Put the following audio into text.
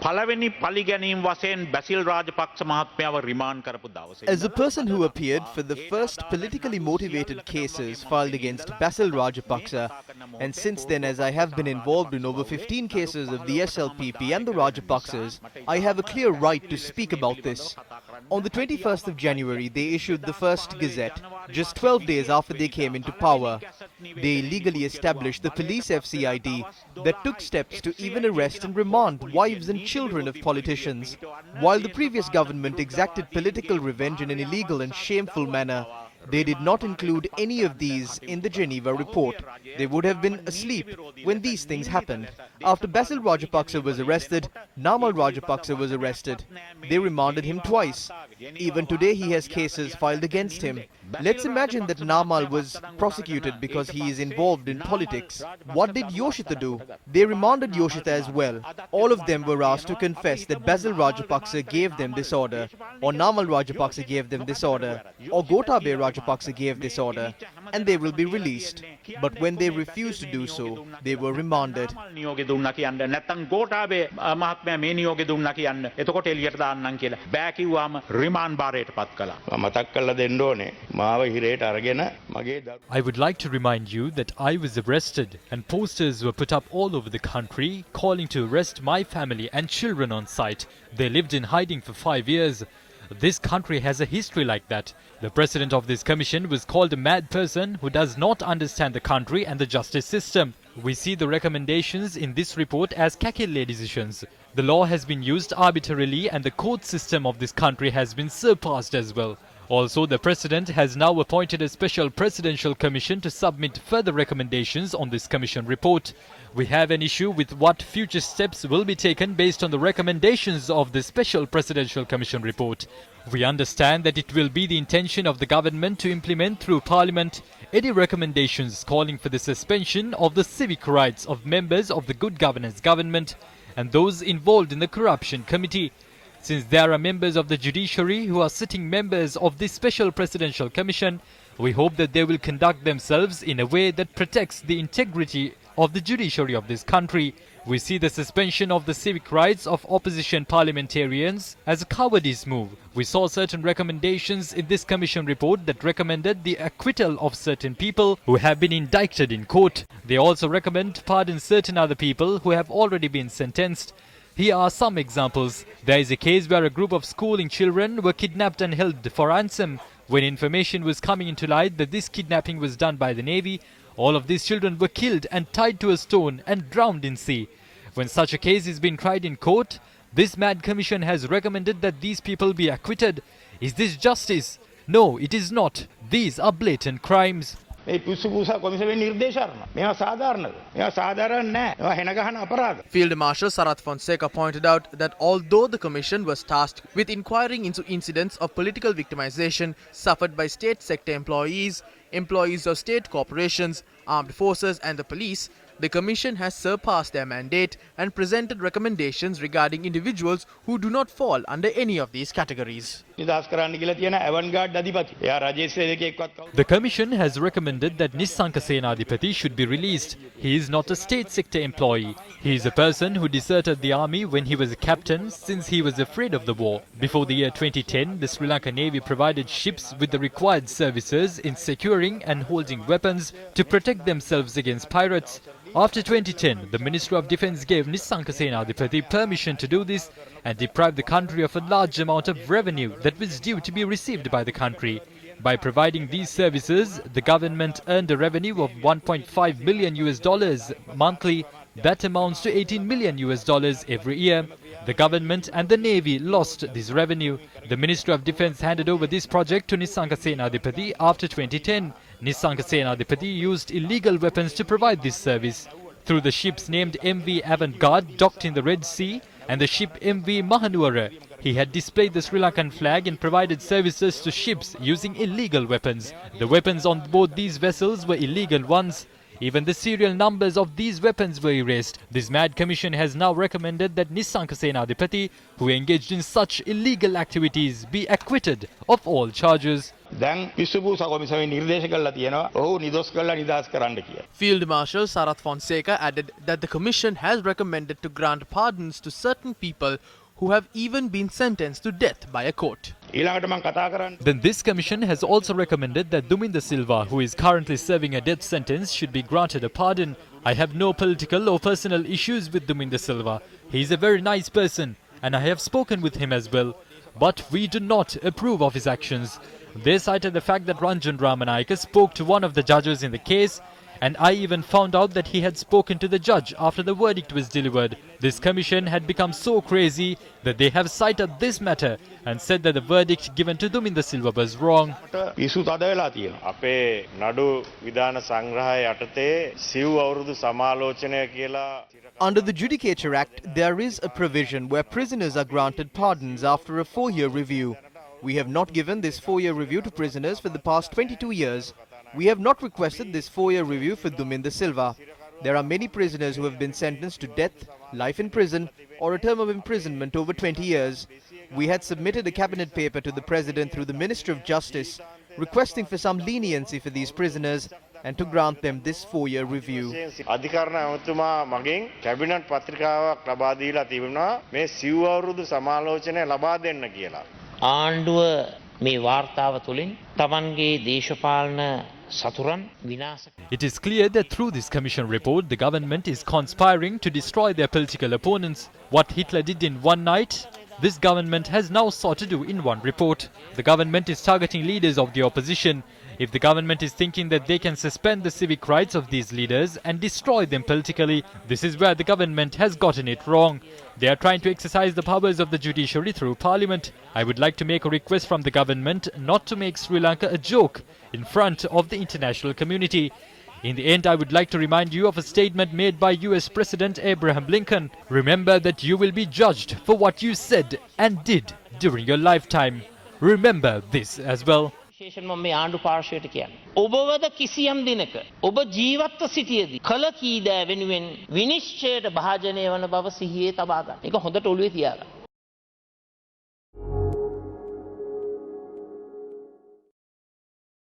පළවෙනි පලිගැනීම් වශයෙන් බැසිල් රාජපක්ෂ මහත්මයාව රිමාන්ඩ් කරපු දවසේ As a person who appeared for the first politically motivated cases filed against Basil Rajapaksa, and since then as I have been involved in over 15 cases of the SLPP and the Rajapaksas, I have a clear right to speak about this. On the 21st of January, they issued the first Gazette. Just 12 days after they came into power, they illegally established the police FCID that took steps to even arrest and remand wives and children of politicians. While the previous government exacted political revenge in an illegal and shameful manner, they did not include any of these in the Geneva report. They would have been asleep when these things happened. After Basil Rajapaksa was arrested, Namal Rajapaksa was arrested. They remanded him twice. Even today he has cases filed against him. Let's imagine that Namal was prosecuted because he is involved in politics. What did Yoshita do? They remanded Yoshita as well. All of them were asked to confess that Basil Rajapaksa gave them this order, or Namal Rajapaksa gave them this order, or Gotabaya Rajapaksa gave this order, and they will be released. But when they refused to do so, they were remanded. නියෝගය දුන්නා කියන්න නැත්නම් ගෝඨාභය මහත්මයා මේ නියෝගය දුන්නා කියන්න එතකොට එළියට දාන්නම් කියලා බෑ කිව්වම රිමාන්ඩ් බාරයට පත් කළා මතක් කරලා දෙන්න ඕනේ මාව හිරේට අරගෙන මගේ I would like to remind you that I was arrested and posters were put up all over the country calling to arrest my family and children on sight. They lived in hiding for 5 years. This country has a history like that. The president of this commission was called a mad person who does not understand the country and the justice system. We see the recommendations in this report as Kakele decisions. The law has been used arbitrarily and the court system of this country has been surpassed as well. Also, the president has now appointed a special presidential commission to submit further recommendations on this commission report. We have an issue with what future steps will be taken based on the recommendations of the special presidential commission report. We understand that it will be the intention of the government to implement through parliament any recommendations calling for the suspension of the civic rights of members of the good governance government and those involved in the corruption committee. Since there are members of the judiciary who are sitting members of this special presidential commission, we hope that they will conduct themselves in a way that protects the integrity of the judiciary of this country. We see the suspension of the civic rights of opposition parliamentarians as a cowardice move. We saw certain recommendations in this commission report that recommended the acquittal of certain people who have been indicted in court. They also recommend to pardon certain other people who have already been sentenced. Here are some examples. There is a case where a group of schooling children were kidnapped and held for ransom. When information was coming into light that this kidnapping was done by the Navy, all of these children were killed and tied to a stone and drowned in sea. When such a case is being tried in court, this mad commission has recommended that these people be acquitted. Is this justice? No, it is not. These are blatant crimes. Field Marshal Sarath Fonseca pointed out that although the commission was tasked with inquiring into incidents of political victimization suffered by state sector employees, employees of state corporations, armed forces and the police, the commission has surpassed their mandate and presented recommendations regarding individuals who do not fall under any of these categories. The commission has recommended that Nissanka Senadipati should be released. He is not a state sector employee. He is a person who deserted the army when he was a captain since he was afraid of the war. Before the year 2010, the Sri Lankan Navy provided ships with the required services in securing and holding weapons to protect themselves against pirates. After 2010, the Ministry of Defence gave Nissanka Senadipati permission to do this and deprived the country of a large amount of revenue that was due to be received by the country. By providing these services, the government earned a revenue of $1.5 million monthly. That amounts to $18 million every year. The government and the Navy lost this revenue. The Ministry of Defence handed over this project to Nissanka Senadipati after 2010. Nissanka Senadipati used illegal weapons to provide this service. Through the ships named MV Avantgarde docked in the Red Sea and the ship MV Mahanuara, he had displayed the Sri Lankan flag and provided services to ships using illegal weapons. The weapons on board these vessels were illegal ones. Even the serial numbers of these weapons were erased. This mad commission has now recommended that Nissanka Senadipati, who engaged in such illegal activities, be acquitted of all charges. දැන් විශ්වභූෂා කොමිසමේ නිර්දේශ කළා තියෙනවා ඔහු නිදොස් කරලා නිදහස් කරන්න කියලා. Field Marshal Sarath Fonseca added that the commission has recommended to grant pardons to certain people who have even been sentenced to death by a court. ඊළඟට මම කතා කරන්නේ Then this commission has also recommended that Duminda Silva, who is currently serving a death sentence, should be granted a pardon. I have no political or personal issues with Duminda Silva. He is a very nice person and I have spoken with him as well. But we do not approve of his actions. They cited the fact that Ranjan Ramanayake spoke to one of the judges in the case, and I even found out that he had spoken to the judge after the verdict was delivered. This commission had become so crazy that they have cited this matter and said that the verdict given to Duminda Silva was wrong. පිසු තද වෙලා තියෙනවා. අපේ නඩු විධාන සංග්‍රහය යටතේ සිව් අවුරුදු සමාලෝචනය කියලා Under the Judicature Act, there is a provision where prisoners are granted pardons after a 4-year review. We have not given this 4-year review to prisoners for the past 22 years. We have not requested this 4-year review for Duminda Silva. There are many prisoners who have been sentenced to death, life in prison, or a term of imprisonment over 20 years. We had submitted a cabinet paper to the President through the Minister of Justice, requesting for some leniency for these prisoners and to grant them this 4-year review. අධිකරණ ඇමතුමා මගෙන් cabinet පත්‍රිකාවක් ලබා දීලා තිබුණා මේ සිව් අවුරුදු සමාලෝචනය ලබා දෙන්න කියලා. ආණ්ඩුව මේ වාර්තාව තුළින් තමන්ගේ දේශපාලන සතුරන් විනාශ. It is clear that through this commission report, the government is conspiring to destroy their political opponents. What Hitler did in one night, this government has now sought to do in one report. The government is targeting leaders of the opposition. If the government is thinking that they can suspend the civic rights of these leaders and destroy them politically, this is where the government has gotten it wrong. They are trying to exercise the powers of the judiciary through parliament. I would like to make a request from the government not to make Sri Lanka a joke in front of the international community. In the end, I would like to remind you of a statement made by US President Abraham Lincoln. Remember that you will be judged for what you said and did during your lifetime. Remember this as well. විශේෂයෙන්ම මේ ආණ්ඩු පාර්ශ්වයට කියන්නේ ඔබවද කිසියම් දිනක ඔබ ජීවත්ව සිටියේදී කල කී දෑ වෙනුවෙන් විනිශ්චයට භාජනය වන බව සිහියේ තබා ගන්න. ඒක හොඳට ඔළුවේ තියාගන්න.